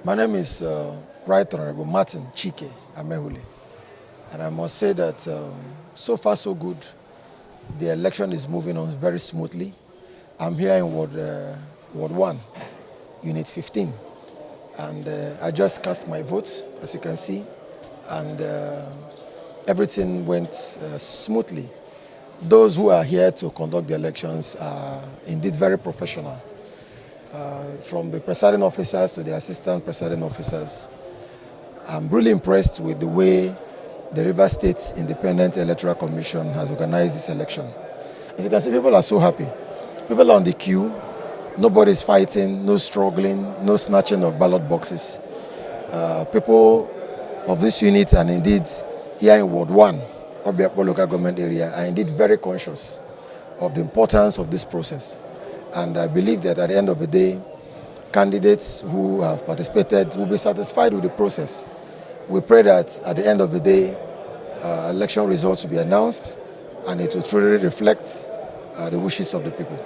My name is Right Honorable Martin Chike Amehule, and I must say that so far so good. The election is moving on very smoothly. I'm here in Ward 1, Unit 15, and I just cast my votes, as you can see, and everything went smoothly. Those who are here to conduct the elections are indeed very professional. From the presiding officers to the assistant presiding officers. I'm really impressed with the way the Rivers State Independent Electoral Commission has organized this election. As you can see, people are so happy. People are on the queue, nobody's fighting, no struggling, no snatching of ballot boxes. People of this unit and indeed here in Ward 1, Obiakpo local government area, are indeed very conscious of the importance of this process. And I believe that at the end of the day, candidates who have participated will be satisfied with the process. We pray that at the end of the day, election results will be announced and it will truly reflect the wishes of the people.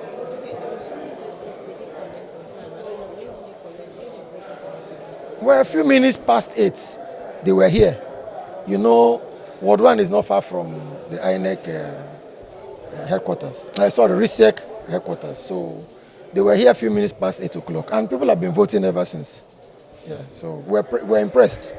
Well, a few minutes past 8, they were here. You know, Ward 1 is not far from the INEC headquarters. Sorry, RISEC headquarters. So they were here a few minutes past 8 o'clock, and people have been voting ever since. Yeah, so we're impressed.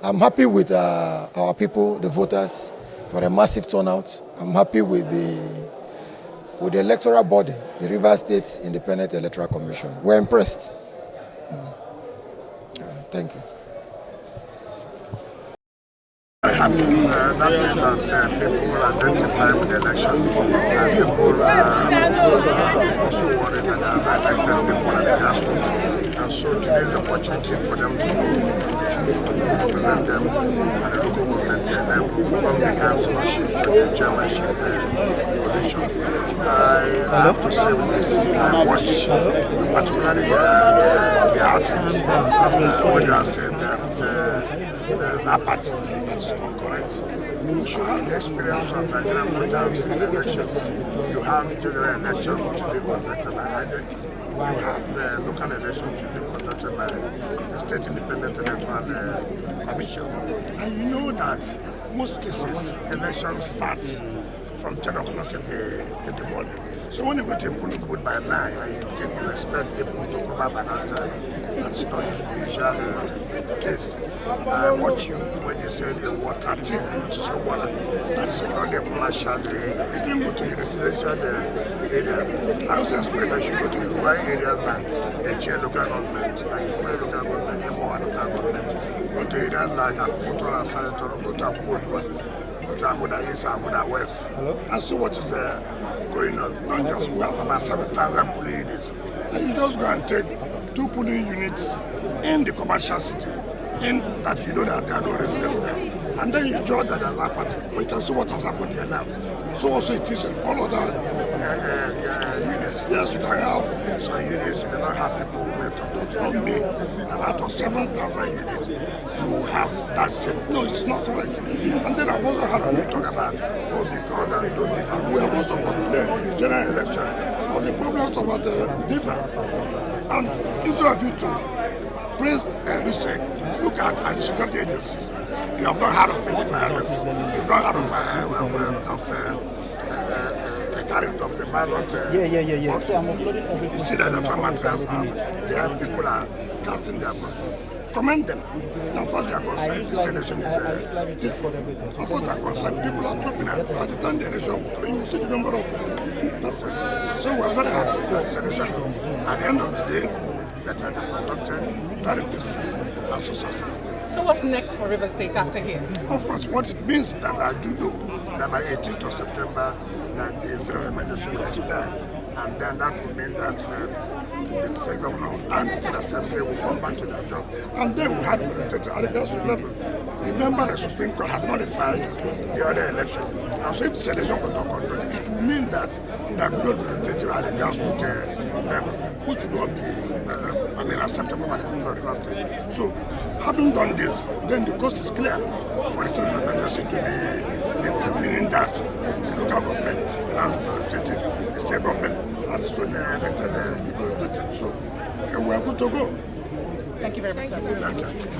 I'm happy with our people, the voters, for a massive turnout. I'm happy with the electoral body, the Rivers State Independent Electoral Commission. We're impressed. Thank you. Very happy. That means that people identify with the election, and people are also worried that they have elected people at the grassroots. And so today is the opportunity for them to choose who will represent them at the local government level, from the councillorship to the chairmanship position. I have to say with this, I watched particularly the outreach when you are saying that the party, that is not correct. You should have the experience of Nigerian voters in elections. You have general elections which will be conducted by INEC. You have local elections which will be conducted by the State Independent Electoral Commission. And you know that most cases, elections start from 10 o'clock in the morning. So when you go to a polling booth by 9 and you think you expect people to come up by that time, that's not the usual case. I watch you when you say the water thing, which is the water. That's purely a commercial area. You can go to the residential area. I also expect that you go to the rural areas like HA local government, like Ikwe local government, MOA local government. Go to areas like Akpoti-Uduaghan, go to Akpoti-Uduaghan, go to Ahoda East, Ahoda West, and see what is going on. Don't just, we have about 7,000 polling units. And you just go and take 2 polling units in the commercial city, in that you know that there are no residents there. And then you judge that there's a party. But you can see what has happened here now. So also it is in all other units. Yes, you can have some units, you do not have people who may come. That's not me. Out of 7,000 units, you have that same. No, it's not correct. And then I've also heard of you talk about, because there are no difference. We have also complained in the general election of the problems about the difference. And instead of you to praise research, look at the security agencies. You have not heard of any violence. You have not heard of carrying of the ballot. You see that the materials there people are casting their votes. Commend them. Now, first they are concerned, this election is different. Of course, they are concerned, people are trooping out. By the time the election will play, you see the number of persons. So we are very happy that this election, at the end of the day, that had been conducted very peacefully and successfully. So what's next for Rivers State after here? Of course, what it means that I do know that by 18th of September, that the state of emergency will expire, and then that will mean that the state governor and the state assembly will come back to their job, and then we had representative at the grassroots level. Remember, the Supreme Court had nullified the other election, and so if this election was not conducted, it will mean that there will be no representative at the grassroots level, which will not be acceptable by the people of Rivers State. So, having done this, then the coast is clear for the state of emergency to be lifted, meaning that the local government has representative, the state government has its own elected representative. So we are good to go. Thank you very much, sir. Thank you.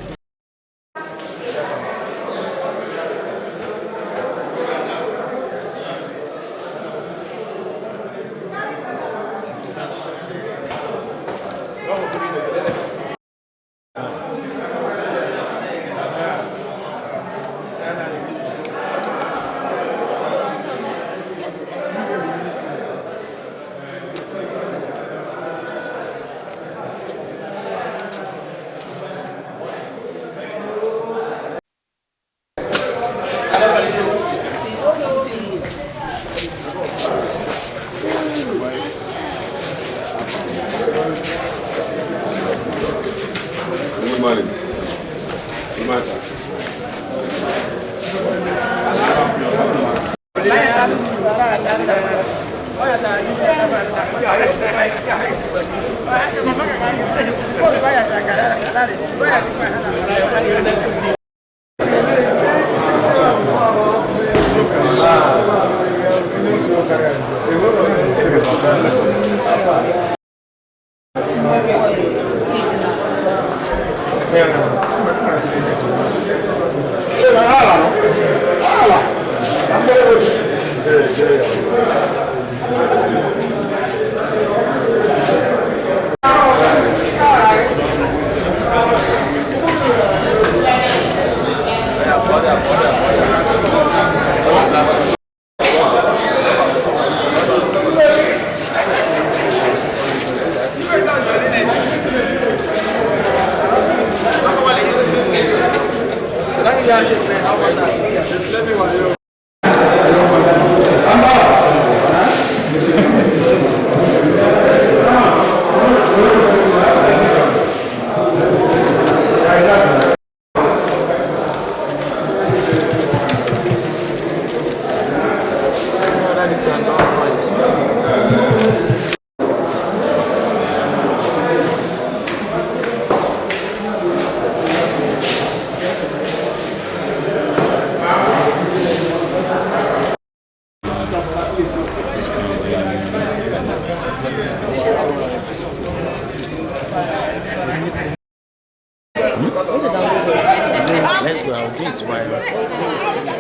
Let's go out this while.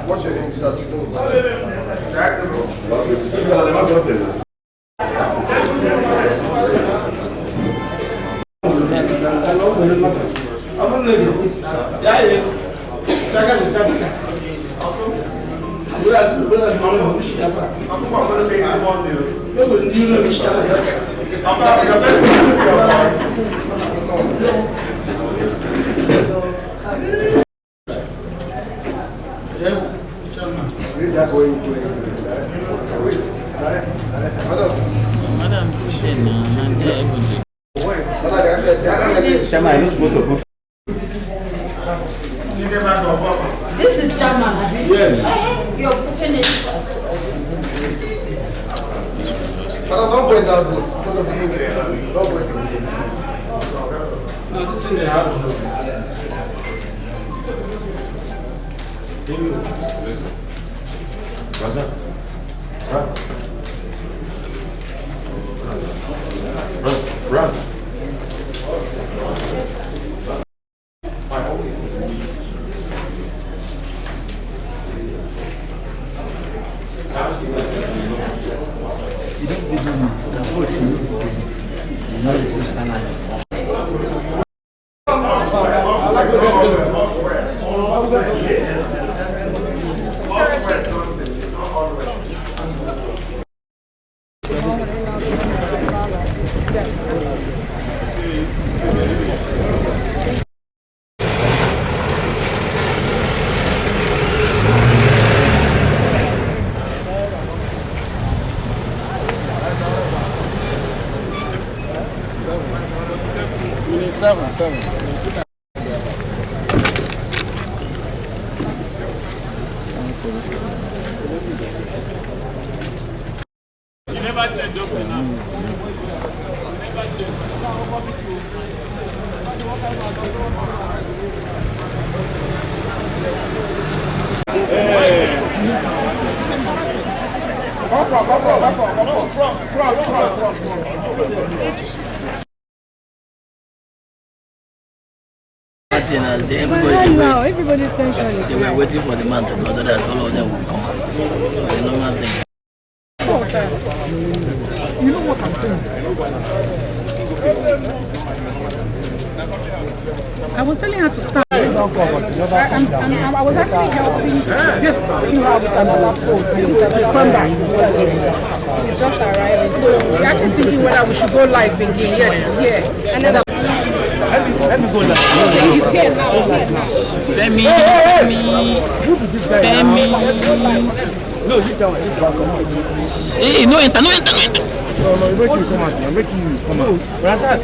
What's your name, sir? This is German. Yes. You're putting it. But I'm not going down because of the English. Not going to. No, this is in the house. Run. You don't give them the whole team. You know this is salary. Seven. You never change up to now. Everybody's tension. They were waiting for the man to go so that all of them would come out. So the normal thing. You know what I'm saying? I was telling her to start. I was actually helping. Yes, you have another phone. It's just arriving. So we're actually thinking whether we should go live again. Yes, yeah. And then Let me go now. he's here now. Femi. No, you don't. Hey, no enter. No, you make you come out. I'm making you come out. Razak.